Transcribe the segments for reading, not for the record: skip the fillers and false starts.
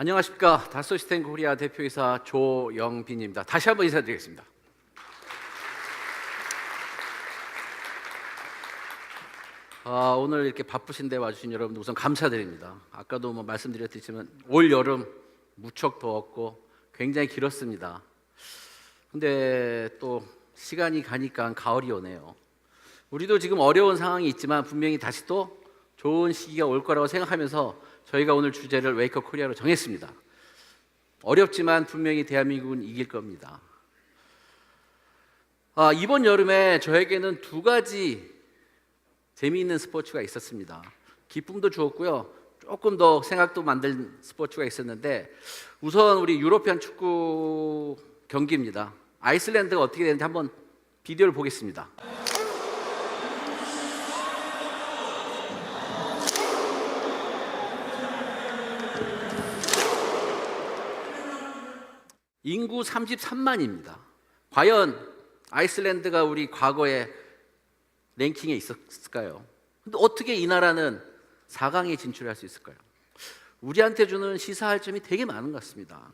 안녕하십니까. 다소시스템 코리아 대표이사 조영빈입니다. 다시 한번 인사드리겠습니다. 오늘 이렇게 바쁘신데 와주신 여러분들 우선 감사드립니다. 아까도 말씀드렸지만 올 여름 무척 더웠고 굉장히 길었습니다. 근데 또 시간이 가니까 가을이 오네요. 우리도 지금 어려운 상황이 있지만 분명히 다시 또 좋은 시기가 올 거라고 생각하면서 저희가 오늘 주제를 웨이크업 코리아로 정했습니다. 어렵지만 분명히 대한민국은 이길 겁니다. 이번 여름에 저에게는 두 가지 재미있는 스포츠가 있었습니다. 기쁨도 주었고요, 조금 더 생각도 만든 스포츠가 있었는데, 우선 우리 유로피안 축구 경기입니다. 아이슬란드가 어떻게 되는지 한번 비디오를 보겠습니다. 인구 33만입니다. 과연 아이슬란드가 우리 과거에 랭킹에 있었을까요? 근데 어떻게 이 나라는 4강에 진출할 수 있을까요? 우리한테 주는 시사할 점이 되게 많은 것 같습니다.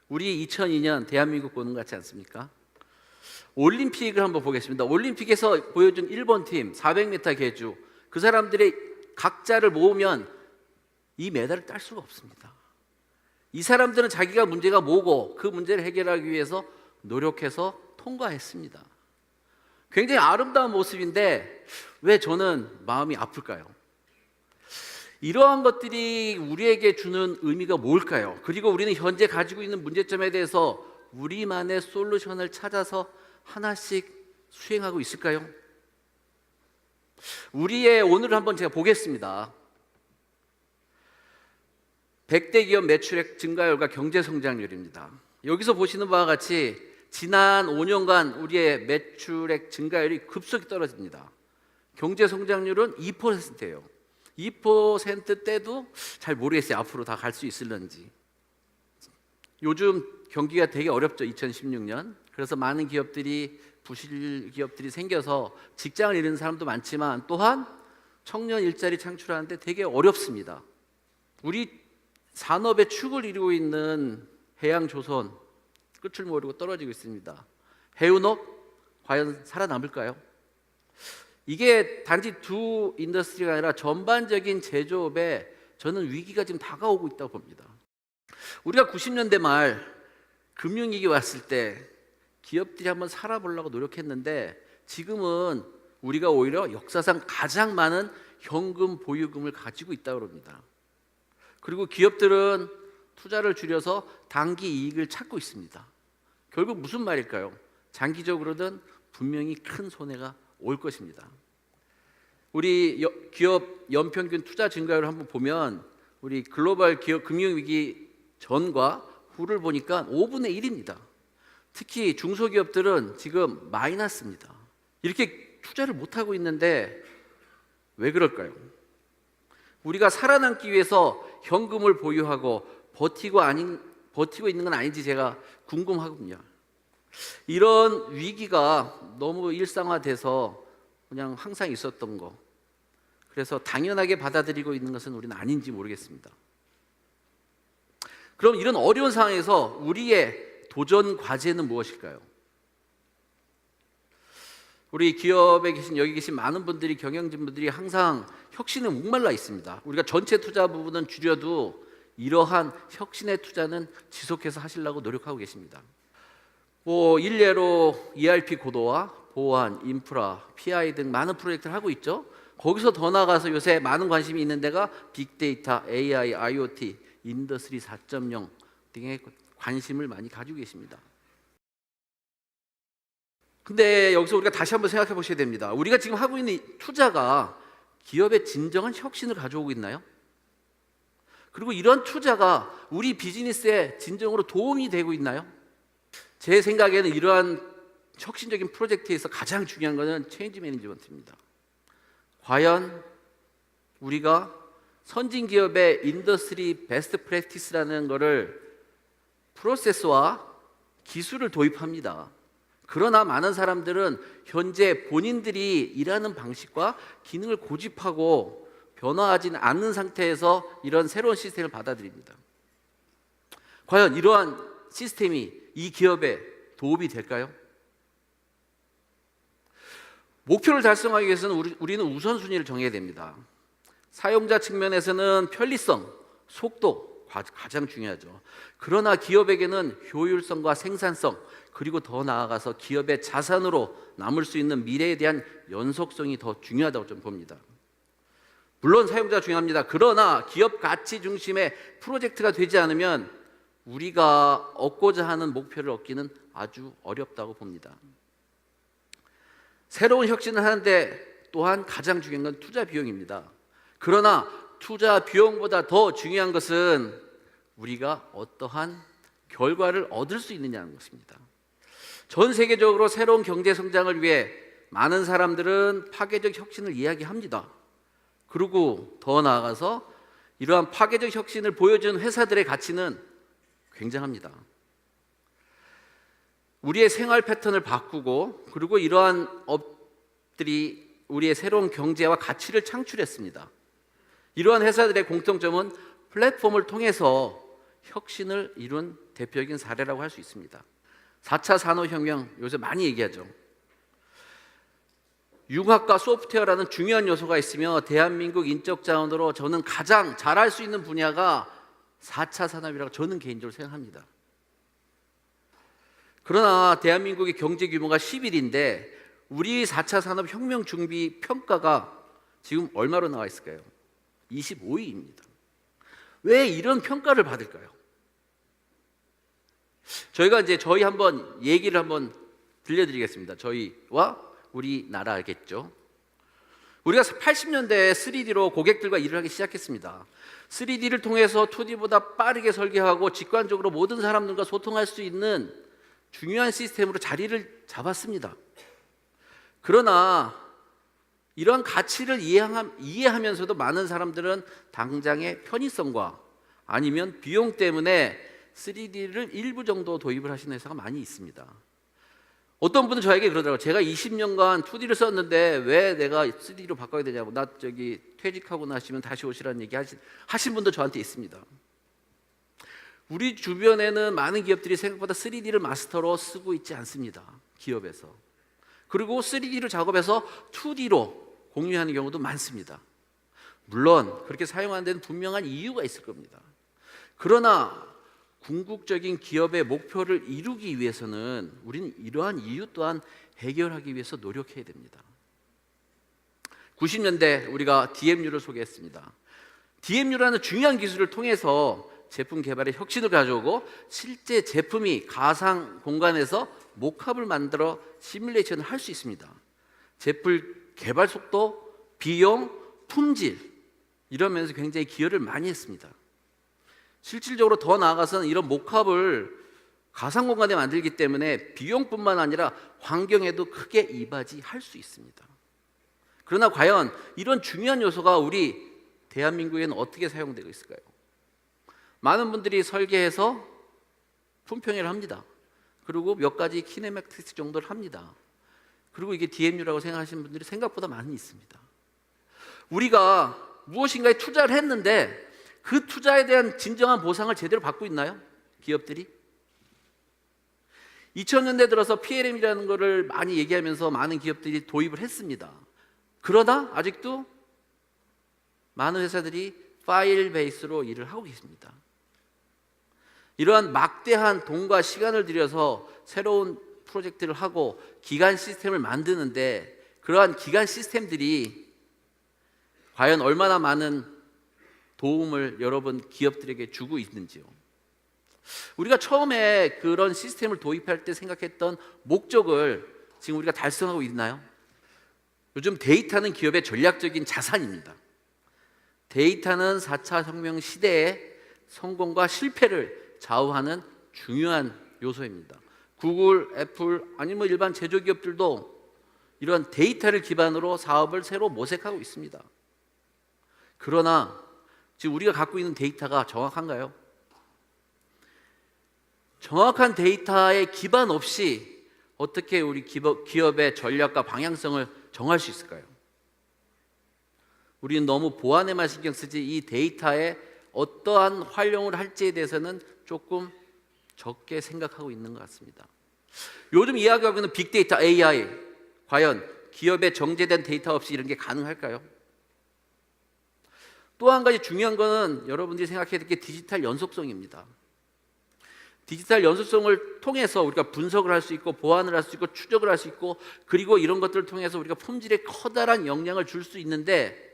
우리 2002년 대한민국 보는 것 같지 않습니까? 올림픽을 한번 보겠습니다. 올림픽에서 보여준 일본 팀 400m 계주, 그 사람들의 각자를 모으면 이 메달을 딸 수가 없습니다. 이 사람들은 자기가 문제가 뭐고 그 문제를 해결하기 위해서 노력해서 통과했습니다. 굉장히 아름다운 모습인데 왜 저는 마음이 아플까요? 이러한 것들이 우리에게 주는 의미가 뭘까요? 그리고 우리는 현재 가지고 있는 문제점에 대해서 우리만의 솔루션을 찾아서 하나씩 수행하고 있을까요? 우리의 오늘을 한번 제가 보겠습니다. 100대 기업 매출액 증가율과 경제 성장률입니다. 여기서 보시는 바와 같이 지난 5년간 우리의 매출액 증가율이 급속히 떨어집니다. 경제 성장률은 2%예요. 2%대도 잘 모르겠어요. 앞으로 다 갈 수 있을런지. 요즘 경기가 되게 어렵죠. 2016년. 그래서 많은 기업들이, 부실 기업들이 생겨서 직장을 잃은 사람도 많지만 또한 청년 일자리 창출하는데 되게 어렵습니다. 우리 산업의 축을 이루고 있는 해양조선 끝을 모르고 떨어지고 있습니다. 해운업 과연 살아남을까요? 이게 단지 두 인더스트리가 아니라 전반적인 제조업에 저는 위기가 지금 다가오고 있다고 봅니다. 우리가 90년대 말 금융위기 왔을 때 기업들이 한번 살아보려고 노력했는데 지금은 우리가 오히려 역사상 가장 많은 현금 보유금을 가지고 있다고 합니다. 그리고 기업들은 투자를 줄여서 단기 이익을 찾고 있습니다. 결국 무슨 말일까요? 장기적으로는 분명히 큰 손해가 올 것입니다. 우리 기업 연평균 투자 증가율을 한번 보면 우리 글로벌 기업 금융위기 전과 후를 보니까 5분의 1입니다. 특히 중소기업들은 지금 마이너스입니다. 이렇게 투자를 못하고 있는데 왜 그럴까요? 우리가 살아남기 위해서 현금을 보유하고 버티고 있는 건 아닌지 제가 궁금하거든요. 이런 위기가 너무 일상화돼서 그냥 항상 있었던 거, 그래서 당연하게 받아들이고 있는 것은 우리는 아닌지 모르겠습니다. 그럼 이런 어려운 상황에서 우리의 도전 과제는 무엇일까요? 우리 기업에 계신, 여기 계신 많은 분들이, 경영진분들이 항상 혁신에 목말라 있습니다. 우리가 전체 투자 부분은 줄여도 이러한 혁신의 투자는 지속해서 하시려고 노력하고 계십니다. 일례로 ERP 고도화, 보안, 인프라, PI 등 많은 프로젝트를 하고 있죠. 거기서 더 나아가서 요새 많은 관심이 있는 데가 빅데이터, AI, IoT, 인더스트리 4.0 등의 관심을 많이 가지고 계십니다. 근데 여기서 우리가 다시 한번 생각해 보셔야 됩니다. 우리가 지금 하고 있는 이 투자가 기업의 진정한 혁신을 가져오고 있나요? 그리고 이런 투자가 우리 비즈니스에 진정으로 도움이 되고 있나요? 제 생각에는 이러한 혁신적인 프로젝트에서 가장 중요한 것은 체인지 매니지먼트입니다. 과연 우리가 선진 기업의 인더스트리 베스트 프랙티스라는 것을 프로세스와 기술을 도입합니다. 그러나 많은 사람들은 현재 본인들이 일하는 방식과 기능을 고집하고 변화하지는 않는 상태에서 이런 새로운 시스템을 받아들입니다. 과연 이러한 시스템이 이 기업에 도움이 될까요? 목표를 달성하기 위해서는 우리는 우선순위를 정해야 됩니다. 사용자 측면에서는 편리성, 속도 가장 중요하죠. 그러나 기업에게는 효율성과 생산성, 그리고 더 나아가서 기업의 자산으로 남을 수 있는 미래에 대한 연속성이 더 중요하다고 좀 봅니다. 물론 사용자가 중요합니다. 그러나 기업 가치 중심의 프로젝트가 되지 않으면 우리가 얻고자 하는 목표를 얻기는 아주 어렵다고 봅니다. 새로운 혁신을 하는데 또한 가장 중요한 건 투자 비용입니다. 그러나 투자 비용보다 더 중요한 것은 우리가 어떠한 결과를 얻을 수 있느냐는 것입니다. 전 세계적으로 새로운 경제 성장을 위해 많은 사람들은 파괴적 혁신을 이야기합니다. 그리고 더 나아가서 이러한 파괴적 혁신을 보여준 회사들의 가치는 굉장합니다. 우리의 생활 패턴을 바꾸고 그리고 이러한 업들이 우리의 새로운 경제와 가치를 창출했습니다. 이러한 회사들의 공통점은 플랫폼을 통해서 혁신을 이룬 대표적인 사례라고 할 수 있습니다. 4차 산업혁명 요새 많이 얘기하죠. 융합과 소프트웨어라는 중요한 요소가 있으며 대한민국 인적자원으로 저는 가장 잘할 수 있는 분야가 4차 산업이라고 저는 개인적으로 생각합니다. 그러나 대한민국의 경제 규모가 11인데 우리 4차 산업혁명 준비 평가가 지금 얼마로 나와 있을까요? 25위입니다. 왜 이런 평가를 받을까요? 저희가 이제 저희 한번 얘기를 한번 들려드리겠습니다. 저희와 우리나라겠죠. 우리가 80년대에 3D로 고객들과 일을 하기 시작했습니다. 3D를 통해서 2D보다 빠르게 설계하고 직관적으로 모든 사람들과 소통할 수 있는 중요한 시스템으로 자리를 잡았습니다. 그러나 이러한 가치를 이해하면서도 많은 사람들은 당장의 편의성과 아니면 비용 때문에 3D를 일부 정도 도입을 하시는 회사가 많이 있습니다. 어떤 분은 저에게 그러더라고요. 제가 20년간 2D를 썼는데 왜 내가 3D로 바꿔야 되냐고. 나 퇴직하고 나시면 다시 오시라는 얘기 하신 분도 저한테 있습니다. 우리 주변에는 많은 기업들이 생각보다 3D를 마스터로 쓰고 있지 않습니다. 기업에서. 그리고 3D를 작업해서 2D로 공유하는 경우도 많습니다. 물론 그렇게 사용하는 데는 분명한 이유가 있을 겁니다. 그러나 궁극적인 기업의 목표를 이루기 위해서는 우리는 이러한 이유 또한 해결하기 위해서 노력해야 됩니다. 90년대 우리가 DMU를 소개했습니다. DMU라는 중요한 기술을 통해서 제품 개발에 혁신을 가져오고 실제 제품이 가상 공간에서 모캅을 만들어 시뮬레이션을 할 수 있습니다. 제품 개발 속도, 비용, 품질 이런 면에서 굉장히 기여를 많이 했습니다. 실질적으로 더 나아가서는 이런 모캅을 가상 공간에 만들기 때문에 비용뿐만 아니라 환경에도 크게 이바지할 수 있습니다. 그러나 과연 이런 중요한 요소가 우리 대한민국에는 어떻게 사용되고 있을까요? 많은 분들이 설계해서 품평회를 합니다. 그리고 몇 가지 키네마틱스 정도를 합니다. 그리고 이게 DMU라고 생각하시는 분들이 생각보다 많이 있습니다. 우리가 무엇인가에 투자를 했는데 그 투자에 대한 진정한 보상을 제대로 받고 있나요? 기업들이? 2000년대 들어서 PLM이라는 것을 많이 얘기하면서 많은 기업들이 도입을 했습니다. 그러나 아직도 많은 회사들이 파일 베이스로 일을 하고 계십니다. 이러한 막대한 돈과 시간을 들여서 새로운 프로젝트를 하고 기간 시스템을 만드는데 그러한 기간 시스템들이 과연 얼마나 많은 도움을 여러분 기업들에게 주고 있는지요. 우리가 처음에 그런 시스템을 도입할 때 생각했던 목적을 지금 우리가 달성하고 있나요? 요즘 데이터는 기업의 전략적인 자산입니다. 데이터는 4차 혁명 시대의 성공과 실패를 좌우하는 중요한 요소입니다. 구글, 애플 아니면 일반 제조기업들도 이런 데이터를 기반으로 사업을 새로 모색하고 있습니다. 그러나 지금 우리가 갖고 있는 데이터가 정확한가요? 정확한 데이터에 기반 없이 어떻게 우리 기업의 전략과 방향성을 정할 수 있을까요? 우리는 너무 보안에만 신경 쓰지 이 데이터에 어떠한 활용을 할지에 대해서는 조금 적게 생각하고 있는 것 같습니다. 요즘 이야기하고 있는 빅데이터, AI, 과연 기업에 정제된 데이터 없이 이런 게 가능할까요? 또 한 가지 중요한 거는 여러분들이 생각해야 될 게 디지털 연속성입니다. 디지털 연속성을 통해서 우리가 분석을 할 수 있고 보완을 할 수 있고 추적을 할 수 있고 그리고 이런 것들을 통해서 우리가 품질에 커다란 영향을 줄 수 있는데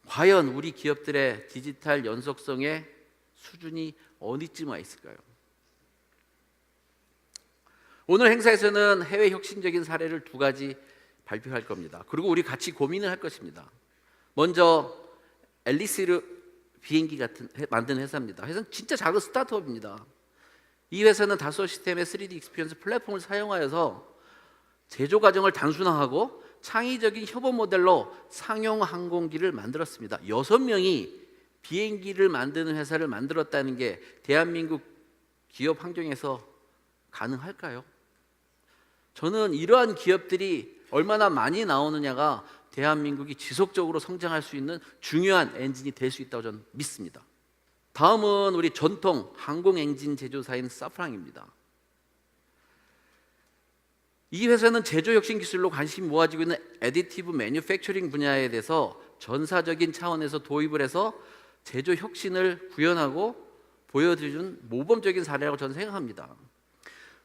과연 우리 기업들의 디지털 연속성의 수준이 어디쯤 와 있을까요? 오늘 행사에서는 해외 혁신적인 사례를 2가지 발표할 겁니다. 그리고 우리 같이 고민을 할 것입니다. 먼저 앨리스르 비행기 같은 만든 회사입니다. 회사는 진짜 작은 스타트업입니다. 이 회사는 다소 시스템의 3D 익스피리언스 플랫폼을 사용하여서 제조 과정을 단순화하고 창의적인 협업 모델로 상용 항공기를 만들었습니다. 6명이 비행기를 만드는 회사를 만들었다는 게 대한민국 기업 환경에서 가능할까요? 저는 이러한 기업들이 얼마나 많이 나오느냐가 대한민국이 지속적으로 성장할 수 있는 중요한 엔진이 될 수 있다고 저는 믿습니다. 다음은 우리 전통 항공 엔진 제조사인 사프랑입니다. 이 회사는 제조 혁신 기술로 관심이 모아지고 있는 애디티브 매뉴팩처링 분야에 대해서 전사적인 차원에서 도입을 해서 제조 혁신을 구현하고 보여주는 모범적인 사례라고 저는 생각합니다.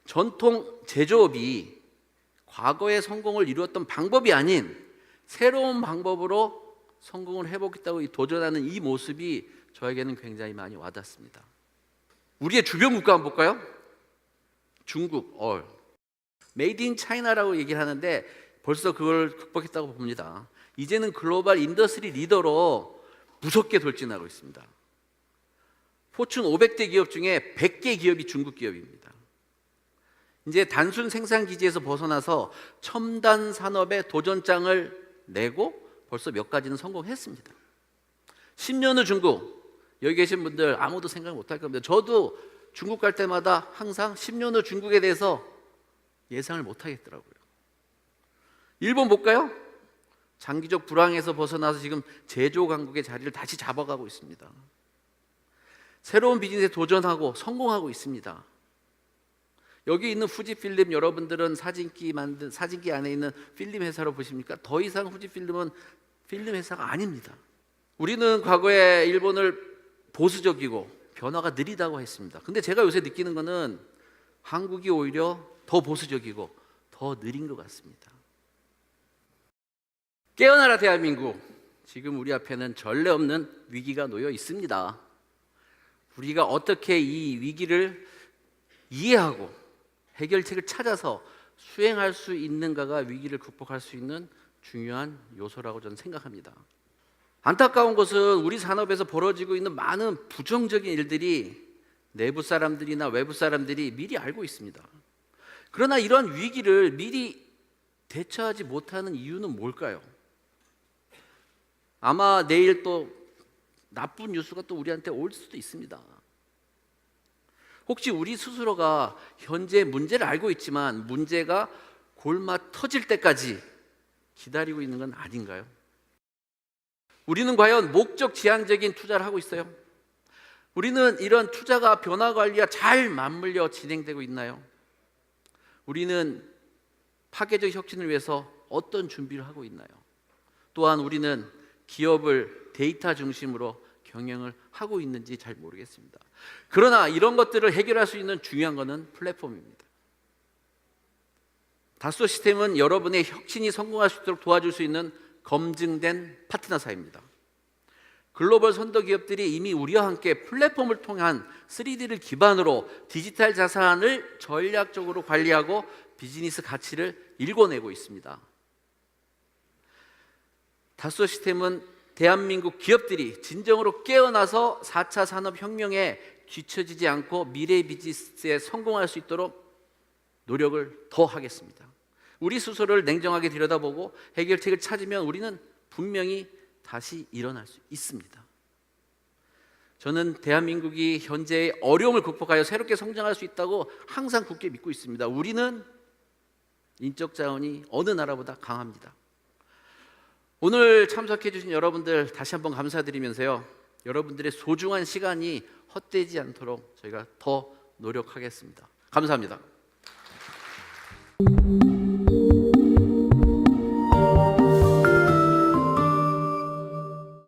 전통 제조업이 과거의 성공을 이루었던 방법이 아닌 새로운 방법으로 성공을 해보겠다고 도전하는 이 모습이 저에게는 굉장히 많이 와닿습니다. 우리의 주변 국가 한번 볼까요? 중국, 메이드 인 차이나라고 얘기를 하는데 벌써 그걸 극복했다고 봅니다. 이제는 글로벌 인더스트리 리더로 무섭게 돌진하고 있습니다. 포춘 500대 기업 중에 100개 기업이 중국 기업입니다. 이제 단순 생산 기지에서 벗어나서 첨단 산업에 도전장을 내고 벌써 몇 가지는 성공했습니다. 10년 후 중국, 여기 계신 분들 아무도 생각 못할 겁니다. 저도 중국 갈 때마다 항상 10년 후 중국에 대해서 예상을 못하겠더라고요. 일본 볼까요? 장기적 불황에서 벗어나서 지금 제조 강국의 자리를 다시 잡아가고 있습니다. 새로운 비즈니스에 도전하고 성공하고 있습니다. 여기 있는 후지필름 여러분들은 사진기 안에 있는 필름 회사로 보십니까? 더 이상 후지필름은 필름 회사가 아닙니다. 우리는 과거에 일본을 보수적이고 변화가 느리다고 했습니다. 근데 제가 요새 느끼는 거는 한국이 오히려 더 보수적이고 더 느린 것 같습니다. 깨어나라 대한민국. 지금 우리 앞에는 전례 없는 위기가 놓여 있습니다. 우리가 어떻게 이 위기를 이해하고 해결책을 찾아서 수행할 수 있는가가 위기를 극복할 수 있는 중요한 요소라고 저는 생각합니다. 안타까운 것은 우리 산업에서 벌어지고 있는 많은 부정적인 일들이 내부 사람들이나 외부 사람들이 미리 알고 있습니다. 그러나 이러한 위기를 미리 대처하지 못하는 이유는 뭘까요? 아마 내일 또 나쁜 뉴스가 또 우리한테 올 수도 있습니다. 혹시 우리 스스로가 현재 문제를 알고 있지만 문제가 골마 터질 때까지 기다리고 있는 건 아닌가요? 우리는 과연 목적 지향적인 투자를 하고 있어요? 우리는 이런 투자가 변화 관리와 잘 맞물려 진행되고 있나요? 우리는 파괴적 혁신을 위해서 어떤 준비를 하고 있나요? 또한 우리는 기업을 데이터 중심으로 경영을 하고 있는지 잘 모르겠습니다. 그러나 이런 것들을 해결할 수 있는 중요한 것은 플랫폼입니다. 다소 시스템은 여러분의 혁신이 성공할 수 있도록 도와줄 수 있는 검증된 파트너사입니다. 글로벌 선도 기업들이 이미 우리와 함께 플랫폼을 통한 3D를 기반으로 디지털 자산을 전략적으로 관리하고 비즈니스 가치를 일궈내고 있습니다. 다소 시스템은 대한민국 기업들이 진정으로 깨어나서 4차 산업혁명에 뒤처지지 않고 미래 비즈니스에 성공할 수 있도록 노력을 더 하겠습니다. 우리 스스로를 냉정하게 들여다보고 해결책을 찾으면 우리는 분명히 다시 일어날 수 있습니다. 저는 대한민국이 현재의 어려움을 극복하여 새롭게 성장할 수 있다고 항상 굳게 믿고 있습니다. 우리는 인적 자원이 어느 나라보다 강합니다. 오늘 참석해 주신 여러분들 다시 한번 감사드리면서요, 여러분들의 소중한 시간이 헛되지 않도록 저희가 더 노력하겠습니다. 감사합니다.